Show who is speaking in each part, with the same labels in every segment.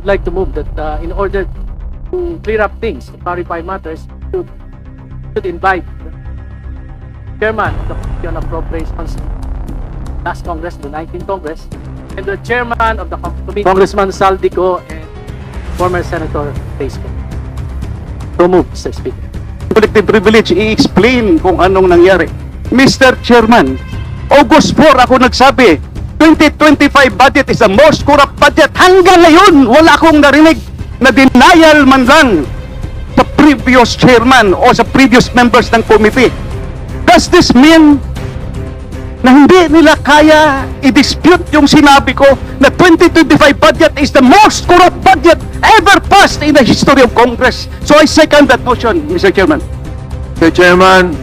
Speaker 1: would like to move that in order to clear up things, to clarify matters, should invite the chairman of the Committee on Appropriations last Congress, the 19th Congress, and the chairman of the committee, Congressman Zaldy and former Senator Erice. So move, Mr. Speaker.
Speaker 2: Collective privilege, i-explain kung anong nangyari. Mr. Chairman, August 4 ako nagsabi, 2025 budget is the most corrupt budget. Hanggang ngayon, wala akong narinig na denial man lang sa previous chairman o sa previous members ng committee. Does this mean na hindi nila kaya i-dispute yung sinabi ko na 2025 budget is the most corrupt budget ever passed in the history of Congress? So I second that motion, Mr. Chairman.
Speaker 3: Mr. Chairman,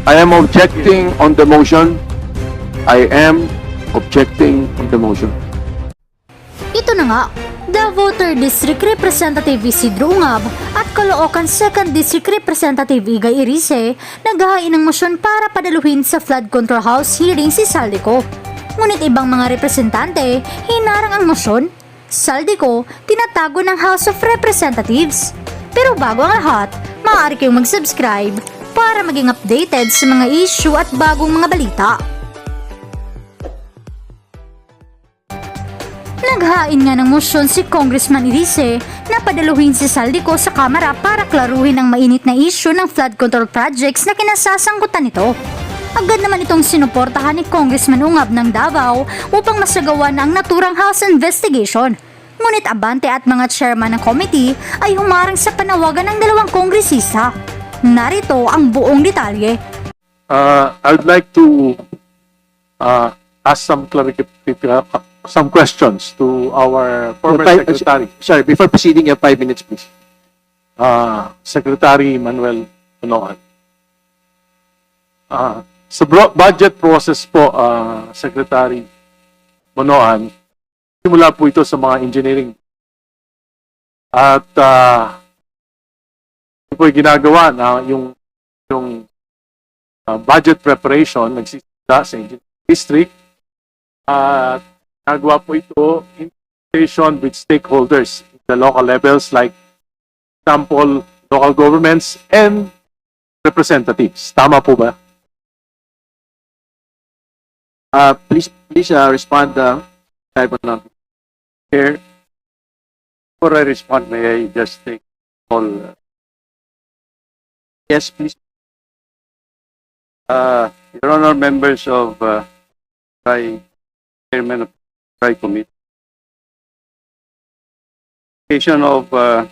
Speaker 3: I am objecting on the motion. I am objecting on the motion.
Speaker 4: Ito na nga, the Voter District Representative Isidro Ungab at Caloocan 2nd District Representative Erice naghahain ng motion para padaluhin sa Flood Control House hearing si Zaldy. Ngunit ibang mga representante, hinarang ang motion. Zaldy tinatago ng House of Representatives. Pero bago ang lahat, maaari kayong mag-subscribe para maging updated sa mga issue at bagong mga balita. Naghain nga ng motion si Congressman Erice na padaluhin si Zaldy sa Kamara para klaruhin ang mainit na issue ng flood control projects na kinasasangkutan nito. Agad naman itong sinuportahan ni Congressman Ungab ng Davao upang masagawa na ang naturang House investigation. Ngunit Abante at mga chairman ng committee ay humarang sa panawagan ng dalawang kongresista. Narito ang buong detalye.
Speaker 5: I would like to ask some questions to our former secretary.
Speaker 6: Sorry, before proceeding, you have 5 minutes, please.
Speaker 5: Secretary Manuel Punoan. Sa budget process po, Secretary Punoan, simula po ito sa mga engineering. At ito po ginagawa na yung budget preparation nagsisimula sa engineering district at nagawa po ito in consultation with stakeholders in the local levels like, example, local governments and representatives. Tama po ba?
Speaker 6: Please respond.
Speaker 3: Here, before I respond, may I just take all.
Speaker 6: Yes, please.
Speaker 3: Your Honor, members of Chairman of Committee. Of the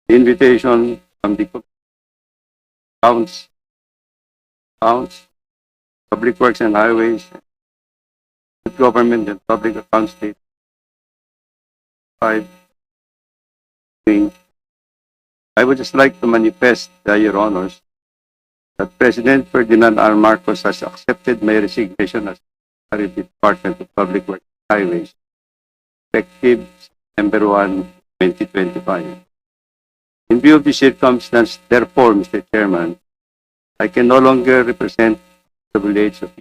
Speaker 3: invitation from the Counts, Public Works and Highways, Government and Public Accounts State 5. I would just like to manifest, Your Honors, that President Ferdinand R. Marcos has accepted my resignation as Secretary of the Department of Public Works and Highways, effective September 1, 2025. In view of the circumstance, therefore, Mr. Chairman, I can no longer represent WH of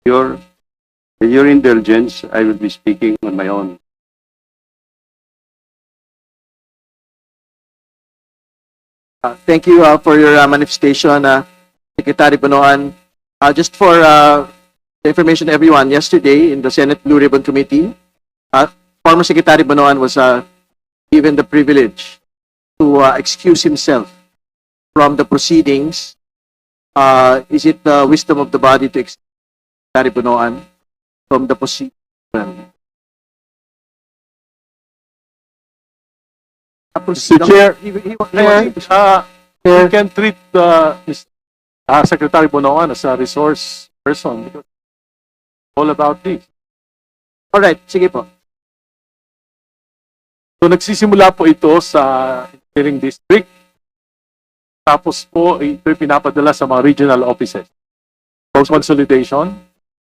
Speaker 3: your indulgence, I will be speaking on my own.
Speaker 6: Thank you for your manifestation, Secretary Punoan. Just for the information to everyone, yesterday in the Senate Blue Ribbon Committee, former Secretary Punoan was given the privilege to excuse himself from the proceedings. Is it the wisdom of the body to excuse Secretary Punoan from the proceedings?
Speaker 5: Mr. Chair, you can treat Secretary Bonoan as a resource person because all about this.
Speaker 6: Alright, sige po.
Speaker 5: So nagsisimula po ito sa engineering district. Tapos po ito pinapadala sa mga regional offices. Post consolidation.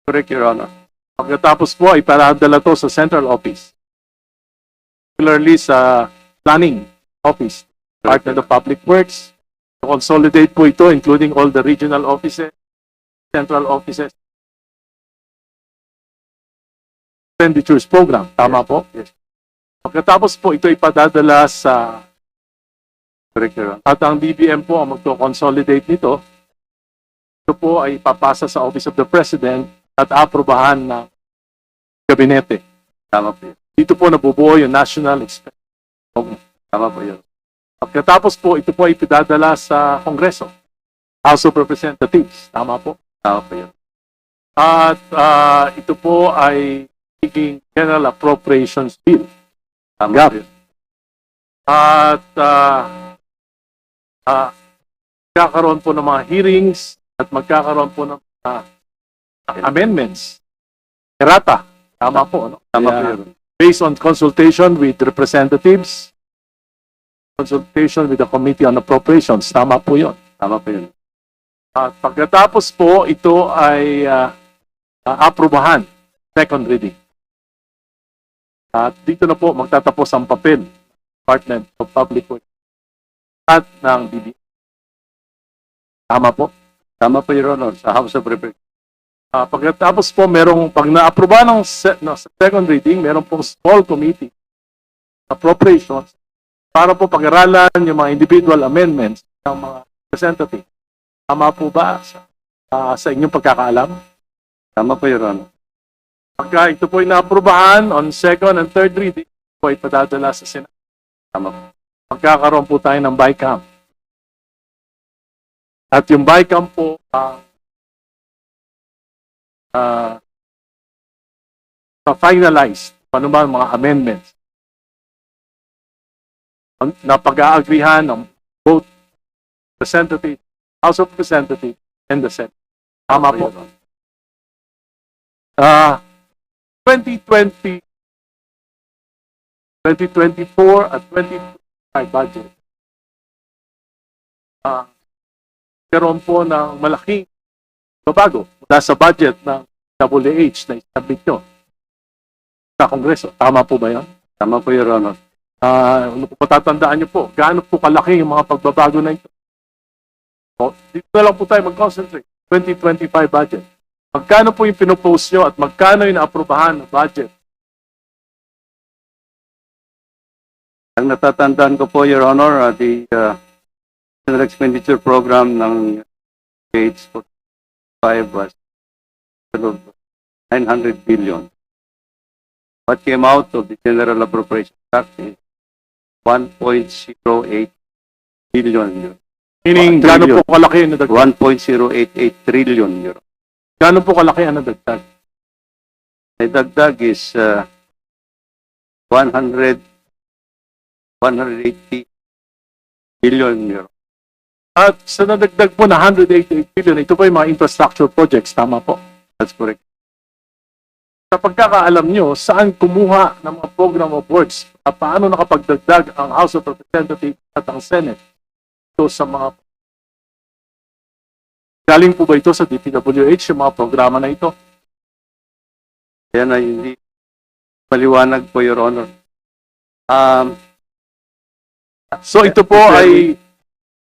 Speaker 3: Correct, Your Honor.
Speaker 5: Pagkatapos po ipapadala to sa central office. Particularly sa planning office, Department of Public Works. Consolidate po ito including all the regional offices, central offices. Expenditures Program. Tama po?
Speaker 3: Yes.
Speaker 5: Pagkatapos po, ito ipadadala sa
Speaker 3: Correct, Your Honor.
Speaker 5: at ang DBM po ang magto-consolidate nito. Ito po ay papasa sa Office of the President at aprobahan ng Gabinete.
Speaker 3: Tama po yun.
Speaker 5: Dito po nabubuo yung National Expenditure Program.
Speaker 3: Tama po yun.
Speaker 5: Pagkatapos po, ito po ay ipidadala sa Kongreso, House of Representatives. Tama po.
Speaker 3: Tama po yun.
Speaker 5: At ito po ay magiging General Appropriations Bill.
Speaker 3: Tama
Speaker 5: Ungab.
Speaker 3: po yun.
Speaker 5: At magkakaroon po ng mga hearings at magkakaroon po ng amendments. Errata. Tama po. No?
Speaker 3: Tama po
Speaker 5: Kaya,
Speaker 3: yun.
Speaker 5: based on consultation with representatives, consultation with the Committee on Appropriations. Tama po yun.
Speaker 3: Tama po yun.
Speaker 5: At pagkatapos po, ito ay aprubahan, second reading. At dito na po magtatapos ang papel ng Department of Public Works at ng DBM. Tama po.
Speaker 3: Tama po, Your Honor. Sa House of Representatives.
Speaker 5: Pagkatapos po, pag na-aproba ng sa second reading, meron pong small committee appropriations para po pag-aralan yung mga individual amendments ng mga representative. Tama po ba sa inyong pagkakaalam?
Speaker 3: Tama po, Your Honor.
Speaker 5: Pagka ito po ay na-aprobahan on second and third reading, ito po ay padadala sa Senado.
Speaker 3: Tama po.
Speaker 5: Magkakaroon po tayo ng BICAM. At yung BICAM po ang finalized ano ba mga amendments na pag-aagrihan ng both Representative, House of Representatives and the Senate. Tama po.
Speaker 3: Your Honor.
Speaker 5: 2020, 2024 at 2025 budget. Karoon po ng malaking babago mula sa budget ng WH na isabit nyo sa Kongreso. Tama po ba yan?
Speaker 3: Tama po, Your Honor.
Speaker 5: Ano po patatandaan nyo po? Gaano po kalaki yung mga pagbabago na ito? O, dito na lang po tayo mag-concentrate. 2025 budget. Magkano po yung pinopose nyo at magkano yung naaprubahan ng budget?
Speaker 3: Ang natatandaan ko po, Your Honor, the General Expenditure Program ng Gates for 5 was 900 billion. What came out of the General Appropriation Act is 1.08 billion.
Speaker 5: Meaning, gaano po kalaki yung nadagdag?
Speaker 3: 1.088 trillion euro.
Speaker 5: Gaano po kalaki ang nadagdag?
Speaker 3: The dagdag is 180 billion euro.
Speaker 5: At sa nadagdag po na 188 billion, ito po yung mga infrastructure projects. Tama po.
Speaker 3: That's correct.
Speaker 5: Sa pagkakaalam nyo, saan kumuha ng mga program of works at paano nakapagdagdag ang House of Representatives at ang Senate ito sa mga galing po ba ito sa DPWH, yung mga programa na ito?
Speaker 3: Yan ay hindi maliwanag po, Your Honor.
Speaker 5: So ito po ay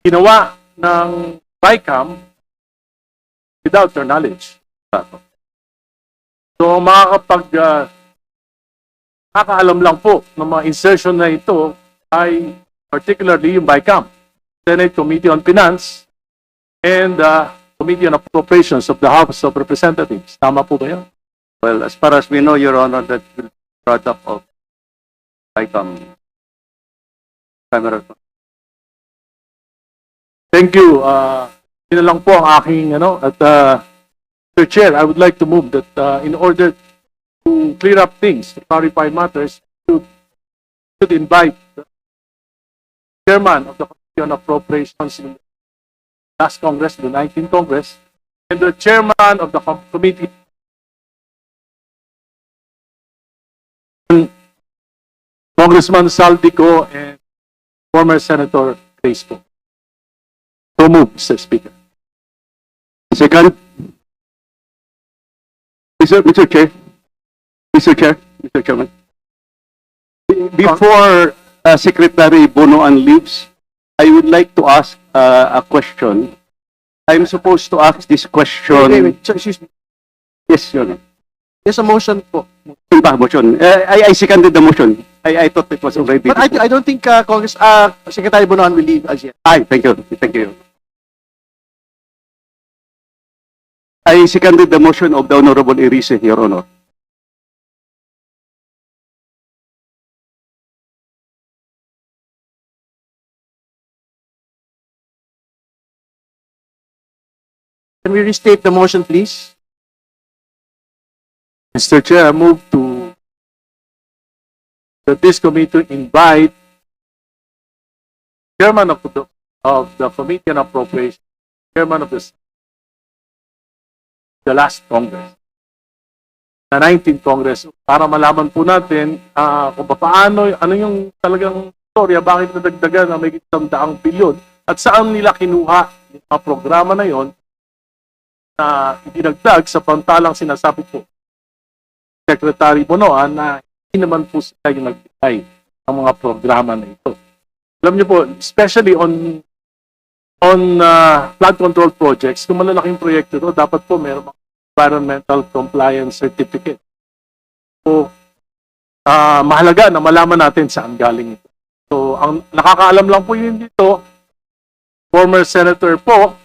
Speaker 5: ginawa ng BICAM without your knowledge. So makakaalam lang po ng mga insertion na ito ay particularly yung BICAM, Senate Committee on Finance, and Committee on Appropriations of the House of Representatives. Tama po ba yan?
Speaker 3: Well, as far as we know, Your Honor, that will be product of ICOM. Kamara.
Speaker 5: Thank you. Yun na lang po ang aking, at Mr. Chair, I would like to move that in order to clear up things, to clarify matters, should invite the chairman of the Committee on Appropriations in the last Congress, the 19th Congress, and the chairman of the committee, Congressman Zaldy and former Senator Erice. So move, Mr. Speaker.
Speaker 2: Second. Mr. Chair. Mr. Chairman. Before Secretary Bonoan leaves, I would like to ask a question. I'm supposed to ask this question.
Speaker 6: Wait. So, excuse me.
Speaker 2: Yes, Your Honor.
Speaker 6: There's a motion po.
Speaker 2: Yun ba, motion? I seconded the motion. I thought it was already.
Speaker 6: But I don't think Secretary Bonoan will leave as yet.
Speaker 2: Ay, thank you. Thank you. I seconded the motion of the Honorable Erice, Your Honor.
Speaker 6: Can we restate the motion, please?
Speaker 5: Mr. Chair, I move to that this committee invite chairman of the Committee on Appropriation, chairman of the last Congress, the 19th Congress, para malaman po natin kung paano, ano yung talagang storya, bakit nadagdagan na may 100 bilyon at saan nila kinuha yung mga programa na yon na idinagdag sa pantalang sinasabi po Secretary Bonoan na hindi naman po sila yung nagbigay ng mga programa na ito. Alam niyo po, especially on flood control projects, kung malalaking proyekto ito, dapat po mayroong environmental compliance certificate. So, mahalaga na malaman natin saan galing ito. So, ang nakakaalam lang po yun dito, former senator po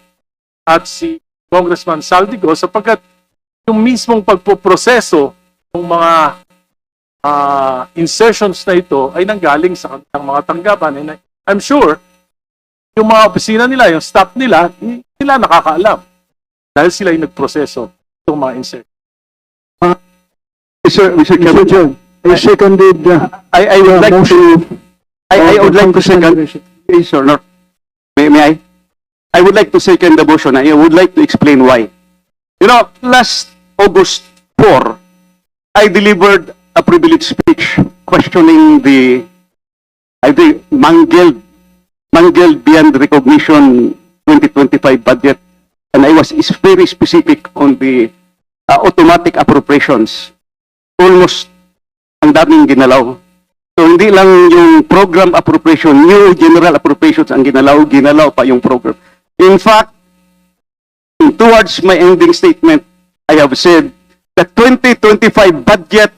Speaker 5: at si Congressman Zaldy sapagkat yung mismong pagpoproseso ng mga insertions na ito ay nanggaling sa kanilang mga tanggapan. And I'm sure, yung mga opisina nila, yung staff nila, nila nakakaalam dahil sila yung nagproseso itong mga insertions.
Speaker 2: Mr. Chairman,
Speaker 7: I seconded
Speaker 2: I would like
Speaker 7: motion.
Speaker 2: to, I would like to second, yes or no? May I? I would like to second the motion. I would like to explain why. You know, last August 4, I delivered a privileged speech questioning the, I think, mangled beyond recognition 2025 budget. And I was very specific on the automatic appropriations. Almost ang daming ginalaw. So hindi lang yung program appropriation, new general appropriations ang ginalaw pa yung program. In fact, towards my ending statement, I have said the 2025 budget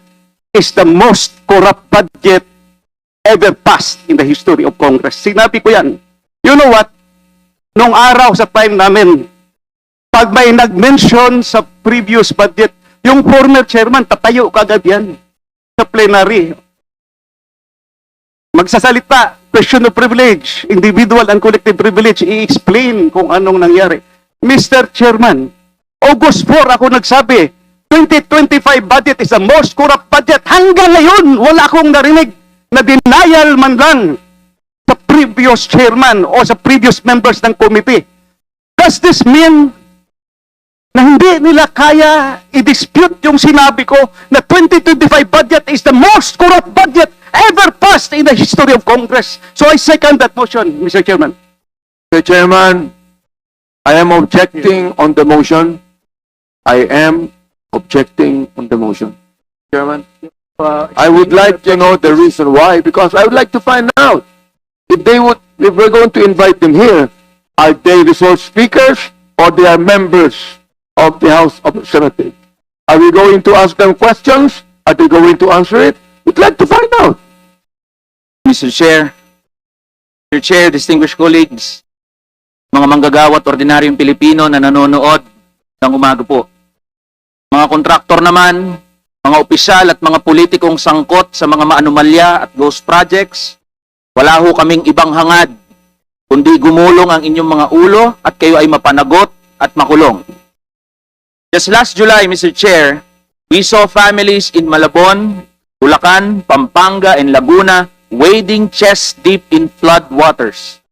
Speaker 2: is the most corrupt budget ever passed in the history of Congress. Sinabi ko yan. You know what? Nung araw sa time namin, pag may nag-mention sa previous budget, yung former chairman, tatayo kagad yan sa plenary. Magsasalita, question of privilege, individual and collective privilege, i-explain kung anong nangyari. Mr. Chairman, August 4 ako nagsabi, 2025 budget is the most corrupt budget. Hanggang ngayon, wala akong narinig na denial man lang sa previous chairman o sa previous members ng committee. Does this mean na hindi nila kaya i-dispute yung sinabi ko na 2025 budget is the most corrupt budget ever passed in the history of Congress? So I second that motion, Mr. Chairman.
Speaker 7: Mr. Chairman, I am objecting on the motion. I am objecting on the motion. Chairman, I would like to know the reason why, because I would like to find out if we're going to invite them here, are they resource speakers or they are members of the House of Representatives? Are we going to ask them questions? Are they going to answer it? We'd like to find out.
Speaker 8: Mr. Chair, distinguished colleagues, mga manggagawa at ordinaryong Pilipino na nanonood ng umaga po. Mga kontraktor naman, mga opisyal at mga politikong sangkot sa mga maanumalya at ghost projects, wala ho kaming ibang hangad, kundi gumulong ang inyong mga ulo at kayo ay mapanagot at makulong. Just last July, Mr. Chair, we saw families in Malabon, Bulacan, Pampanga, and Laguna wading chest deep in flood waters.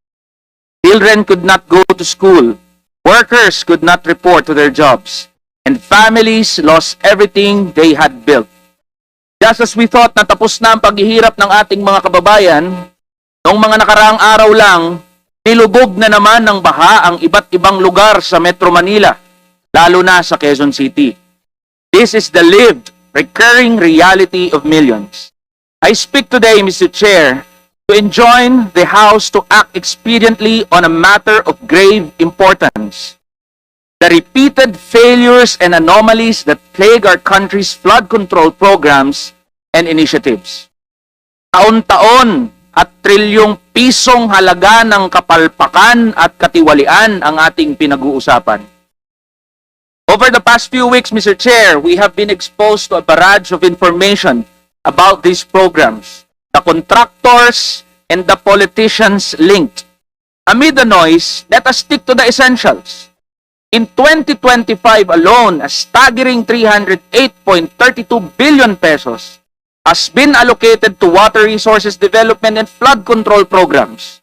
Speaker 8: Children could not go to school, workers could not report to their jobs, and families lost everything they had built. Just as we thought na tapos na ang paghihirap ng ating mga kababayan, noong mga nakaraang araw lang, nilubog na naman ng baha ang iba't ibang lugar sa Metro Manila, lalo na sa Quezon City. This is the lived, recurring reality of millions. I speak today, Mr. Chair, to enjoin the House to act expediently on a matter of grave importance. the repeated failures and anomalies that plague our country's flood control programs and initiatives. Taon-taon at trilyong pisong halaga ng kapalpakan at katiwalian ang ating pinag-uusapan. Over the past few weeks, Mr. Chair, we have been exposed to a barrage of information about these programs, the contractors, and the politicians linked. Amid the noise, let us stick to the essentials. In 2025 alone, a staggering 308.32 billion pesos has been allocated to water resources development and flood control programs.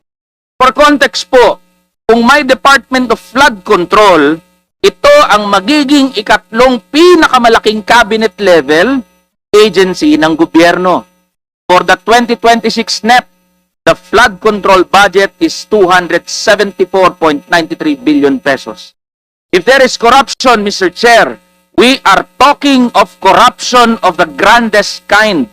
Speaker 8: For context po, kung may Department of Flood Control, ito ang magiging ikatlong pinakamalaking cabinet level agency ng gobyerno. For the 2026 NEP, the flood control budget is 274.93 billion pesos. If there is corruption, Mr. Chair, we are talking of corruption of the grandest kind.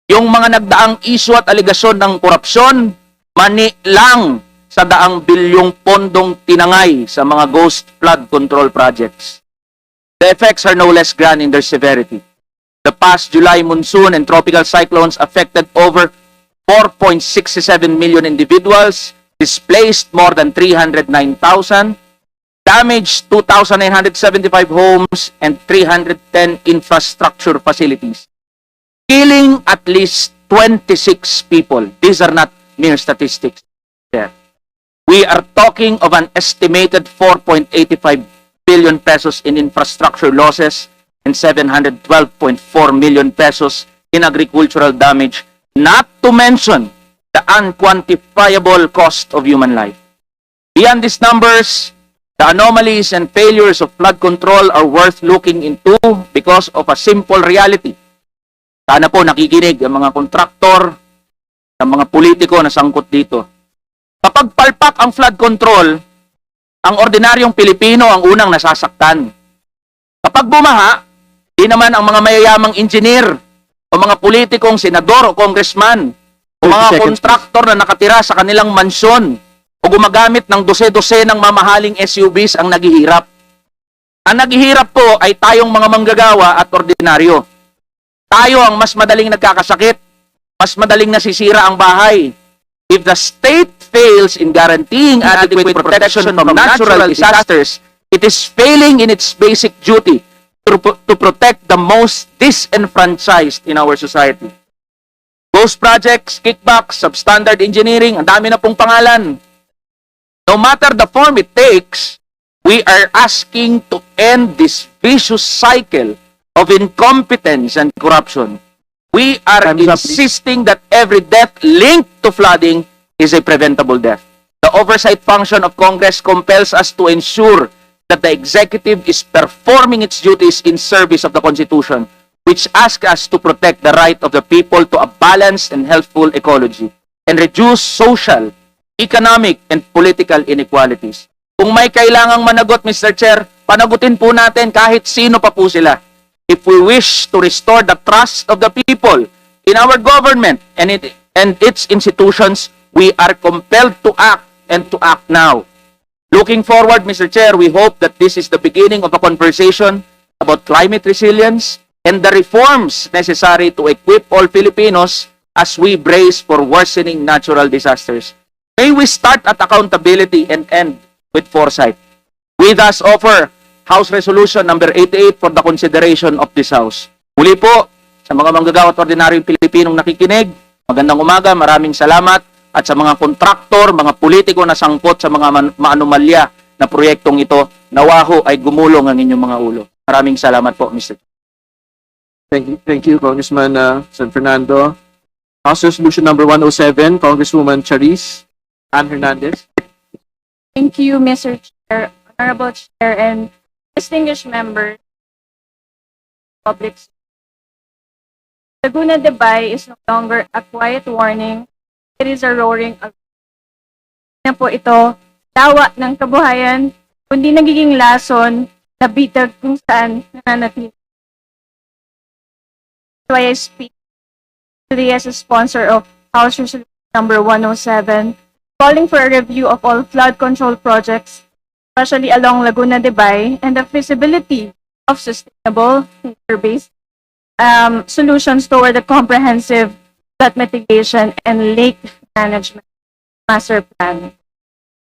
Speaker 8: Yung mga nagdaang issue at aligasyon ng korupsyon, mani lang sa daang bilyong pondong tinangay sa mga ghost flood control projects. The effects are no less grand in their severity. The past July monsoon and tropical cyclones affected over 4.67 million individuals, displaced more than 309,000, damaged 2,975 homes and 310 infrastructure facilities, killing at least 26 people. These are not mere statistics. Yeah. We are talking of an estimated 4.85 billion pesos in infrastructure losses and 712.4 million pesos in agricultural damage, not to mention the unquantifiable cost of human life. Beyond these numbers, the anomalies and failures of flood control are worth looking into because of a simple reality. Sana po nakikinig ang mga kontraktor, ang mga politiko na sangkot dito. Kapag palpak ang flood control, ang ordinaryong Pilipino ang unang nasasaktan. Kapag bumaha, di naman ang mga mayayamang engineer o mga politikong senador o congressman o mga kontraktor na nakatira sa kanilang mansyon o gumagamit ng dose-dose ng mamahaling SUVs ang naghihirap. Ang naghihirap po ay tayong mga manggagawa at ordinaryo. Tayo ang mas madaling nagkakasakit, mas madaling nasisira ang bahay. If the state fails in guaranteeing adequate protection from natural disasters, it is failing in its basic duty to protect the most disenfranchised in our society. Ghost projects, kickbacks, substandard engineering, ang dami na pong pangalan. No matter the form it takes, we are asking to end this vicious cycle of incompetence and corruption. We are insisting that every death linked to flooding is a preventable death. The oversight function of Congress compels us to ensure that the executive is performing its duties in service of the Constitution, which asks us to protect the right of the people to a balanced and healthful ecology and reduce social, economic, and political inequalities. Kung may kailangang managot, Mr. Chair, panagutin po natin kahit sino pa po sila. If we wish to restore the trust of the people in our government and its institutions, we are compelled to act and to act now. Looking forward, Mr. Chair, we hope that this is the beginning of a conversation about climate resilience and the reforms necessary to equip all Filipinos as we brace for worsening natural disasters. May we start at accountability and end with foresight. We thus offer House Resolution number 88 for the consideration of this House. Muli po, sa mga manggagawa at ordinaryong Pilipinong nakikinig, magandang umaga, maraming salamat. At sa mga kontraktor, mga politiko na sangkot sa mga maanomalya na proyektong ito, nawaho ay gumulong ang inyong mga ulo. Maraming salamat po, Mr.
Speaker 6: Thank you, Congressman San Fernando. House Resolution number 107, Congresswoman Charisse Ann Hernandez.
Speaker 9: Thank you, Mr. Chair, Honorable Chair, and distinguished members. Public. Laguna de Bay is no longer a quiet warning. It is a roaring na po ito, tawa ng kabuhayan, kundi nagiging lason na bitag kung saan nananatili. So I speak today as a sponsor of House Resolution number 107, calling for a review of all flood control projects especially along Laguna de Bay, and the feasibility of sustainable nature-based solutions toward a comprehensive flood mitigation and lake management master plan.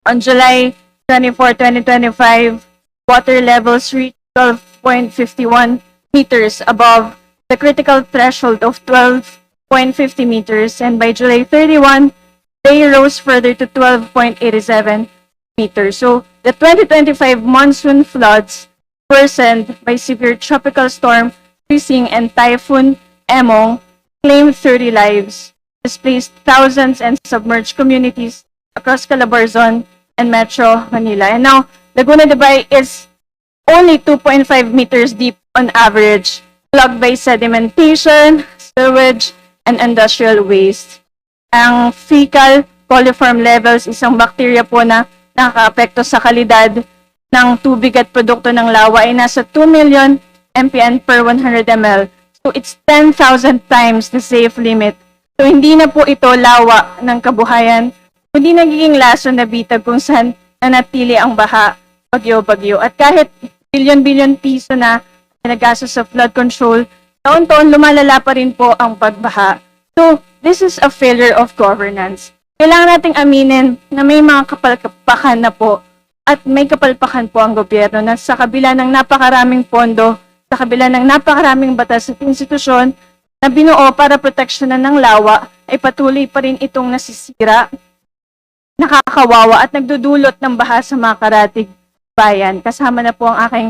Speaker 9: On July 24, 2025, water levels reached 12.51 meters above the critical threshold of 12.50 meters, and by July 31, they rose further to 12.87 meters. So the 2025 monsoon floods worsened by severe tropical storm Rising and Typhoon Emong claimed 30 lives, displaced thousands, and submerged communities across Calabarzon and Metro Manila. And now, Laguna de Bay is only 2.5 meters deep on average, plugged by sedimentation, sewage, and industrial waste. Ang fecal coliform levels, isang bacteria po na nakakaapekto sa kalidad ng tubig at produkto ng lawa, ay nasa 2 million MPN per 100 ml. So it's 10,000 times the safe limit. So hindi na po ito lawa ng kabuhayan, hindi nagiging laso na bitag kung saan nanatili ang baha, bagyo-bagyo. At kahit bilyon-bilyon piso na nagasos sa flood control, taon-taon lumalala pa rin po ang pagbaha. So this is a failure of governance. Kailangan nating aminin na may mga kapalpakan na po at may kapalpakan po ang gobyerno na sa kabila ng napakaraming pondo, sa kabila ng napakaraming batas at institusyon na binuo para proteksyonan ng lawa, ay patuloy pa rin itong nasisira, nakakawawa at nagdudulot ng baha sa mga karatig bayan. Kasama na po ang aking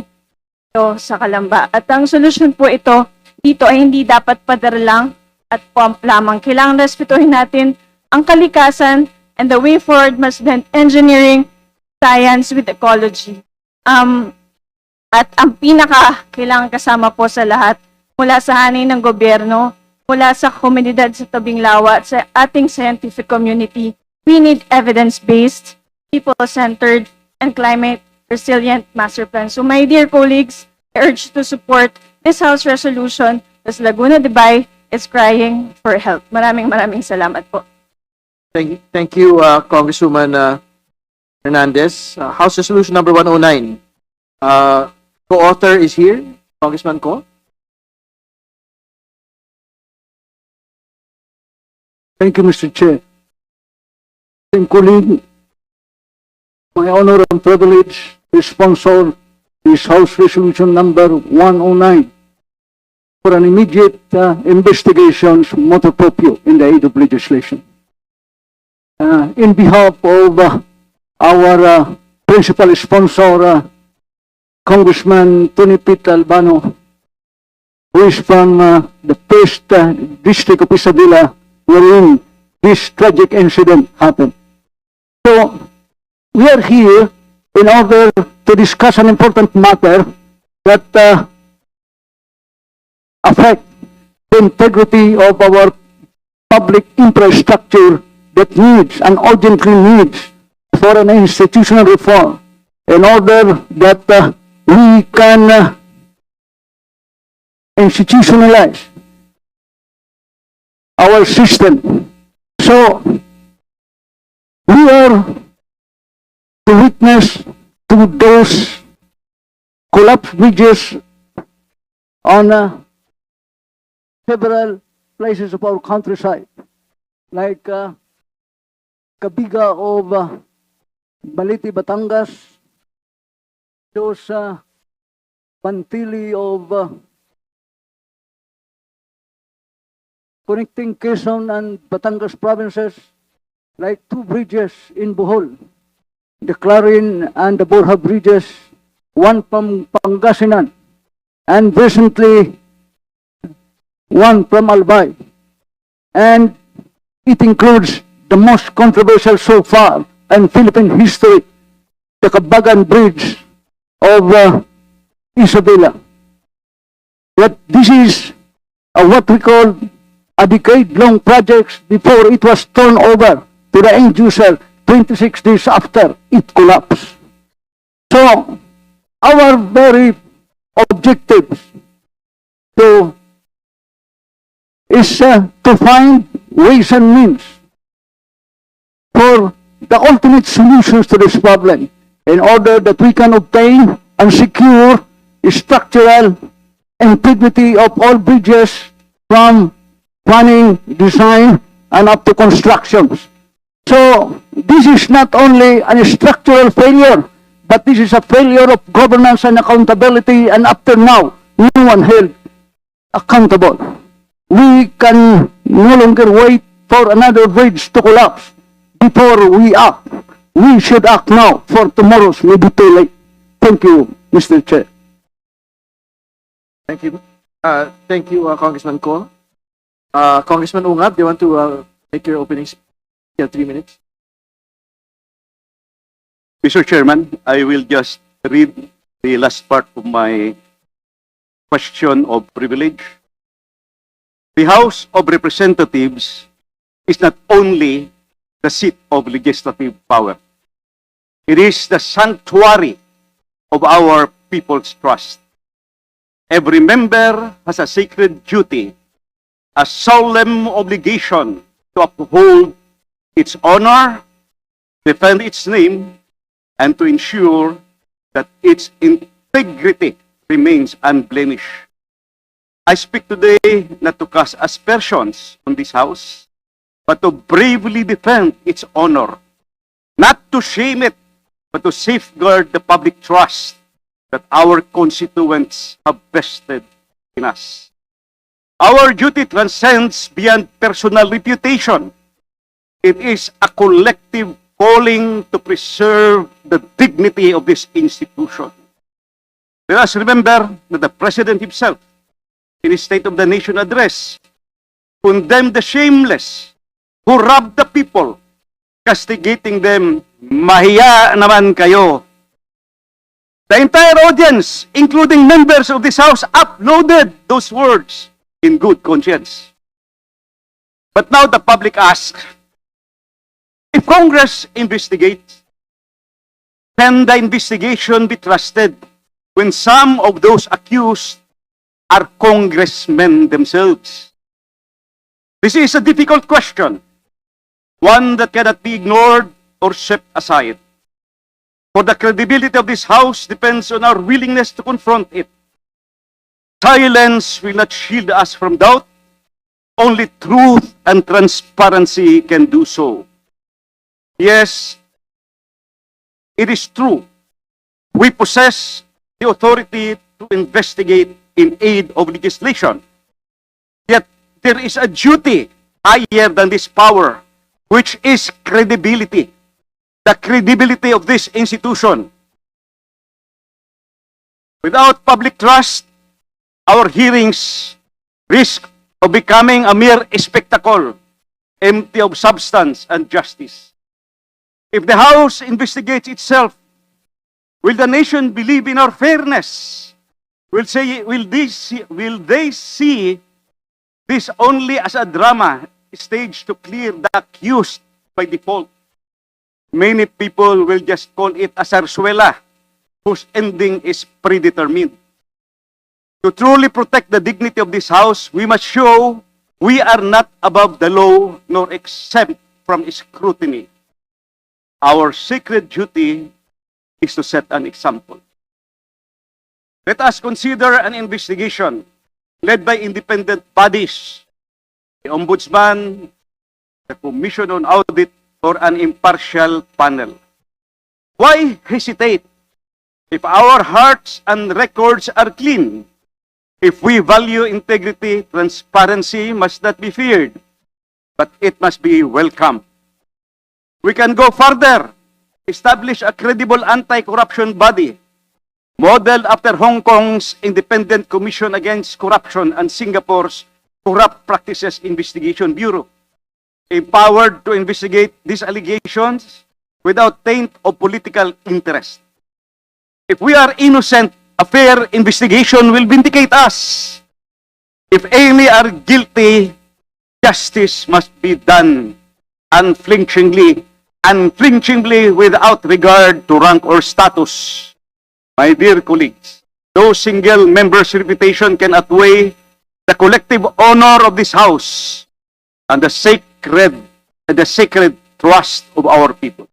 Speaker 9: ito sa Kalamba. At ang solusyon po ito, dito ay hindi dapat pader lang at pump lamang. Kailangan respetuhin natin ang kalikasan, and the way forward must blend engineering, science with ecology. At ang kailangan kasama po sa lahat, mula sa hanay ng gobyerno, mula sa komunidad sa tabing lawa, at sa ating scientific community, we need evidence-based, people-centered, and climate-resilient master plan. So my dear colleagues, I urge you to support this House resolution as Laguna de Bay is crying for help. Maraming salamat po.
Speaker 6: Thank you, Congresswoman Hernandez. House Resolution number 109. Co-author is here, Congressman Ko.
Speaker 2: Thank you, Mr. Chair. Colleague, my honor and privilege to sponsor this House Resolution number 109 for an immediate investigation motu proprio in the aid of legislation. In behalf of our principal sponsor, Congressman Tony Pete Albano, who is from the first district of Isabela, wherein this tragic incident happened. So, we are here in order to discuss an important matter that affect the integrity of our public infrastructure that needs and urgently needs for an institutional reform in order that we can institutionalize our system. So, we are to witness to those collapsed bridges on several places of our countryside, like Kabiga of Baliti, Batangas, those Pantili of connecting Quezon and Batangas provinces, like two bridges in Bohol, the Clarin and the Borja bridges, one from Pangasinan, and recently one from Albay. And it includes the most controversial so far in Philippine history, the Kabagan Bridge of Isabela. That this is what we call a decade-long project before it was turned over to the end user 26 days after it collapsed. So, our very objective is to find ways and means for the ultimate solutions to this problem. in order that we can obtain and secure structural integrity of all bridges from planning, design, and up to constructions. So this is not only a structural failure, but this is a failure of governance and accountability, and up to now, no one held accountable. We can no longer wait for another bridge to collapse before we act. We should act now, for tomorrow's may be too late. Thank you, Mr. Chair.
Speaker 6: Thank you. Thank you, Congressman Ko. Congressman Ungab, do you want to make your opening speech? You have 3 minutes.
Speaker 2: Mr. Chairman, I will just read the last part of my question of privilege. The House of Representatives is not only the seat of legislative power. It is the sanctuary of our people's trust. Every member has a sacred duty, a solemn obligation to uphold its honor, defend its name, and to ensure that its integrity remains unblemished. I speak today not to cast aspersions on this House, but to bravely defend its honor, not to shame it, but to safeguard the public trust that our constituents have vested in us. Our duty transcends beyond personal reputation. It is a collective calling to preserve the dignity of this institution. Let us remember that the President himself, in his State of the Nation address, condemned the shameless who robbed the people, castigating them, "Mahiya naman kayo." The entire audience, including members of this House, uploaded those words in good conscience. But now the public asks, if Congress investigates, can the investigation be trusted when some of those accused are congressmen themselves? This is a difficult question, one that cannot be ignored or swept aside. For the credibility of this House depends on our willingness to confront it. Silence will not shield us from doubt. Only truth and transparency can do so. Yes, it is true. We possess the authority to investigate in aid of legislation. Yet, there is a duty higher than this power, which is credibility. The credibility of this institution. Without public trust, our hearings risk of becoming a mere spectacle, empty of substance and justice. If the House investigates itself, will the nation believe in our fairness? Will they see this only as a drama staged to clear the accused by default? Many people will just call it a zarzuela, whose ending is predetermined. To truly protect the dignity of this House, we must show we are not above the law nor exempt from scrutiny. Our sacred duty is to set an example. Let us consider an investigation led by independent bodies, the Ombudsman, the Commission on Audit, or an impartial panel. Why hesitate if our hearts and records are clean? If we value integrity, transparency must not be feared, but it must be welcomed. We can go further, establish a credible anti-corruption body, modeled after Hong Kong's Independent Commission Against Corruption and Singapore's Corrupt Practices Investigation Bureau, empowered to investigate these allegations without taint of political interest. If we are innocent, a fair investigation will vindicate us. If any are guilty, justice must be done unflinchingly without regard to rank or status. My dear colleagues, no single member's reputation can outweigh the collective honor of this House and the sacred trust of our people.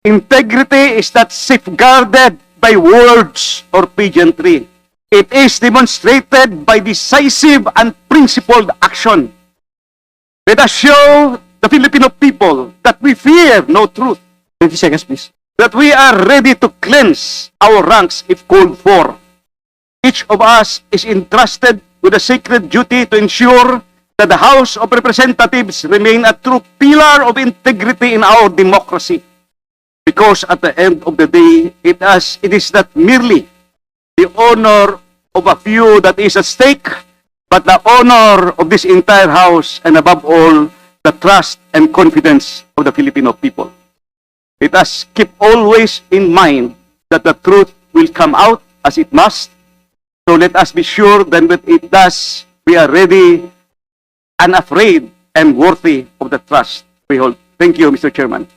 Speaker 2: Integrity is not safeguarded by words or pageantry. It is demonstrated by decisive and principled action. Let us show the Filipino people that we fear no truth,
Speaker 6: 20 seconds, please.
Speaker 2: that we are ready to cleanse our ranks if called for. Each of us is entrusted with a sacred duty to ensure that the House of Representatives remain a true pillar of integrity in our democracy. Because at the end of the day, it is not merely the honor of a few that is at stake, but the honor of this entire House and above all, the trust and confidence of the Filipino people. Let us keep always in mind that the truth will come out as it must. So let us be sure that when it does, we are ready, unafraid, and worthy of the trust we hold. Thank you, Mr. Chairman.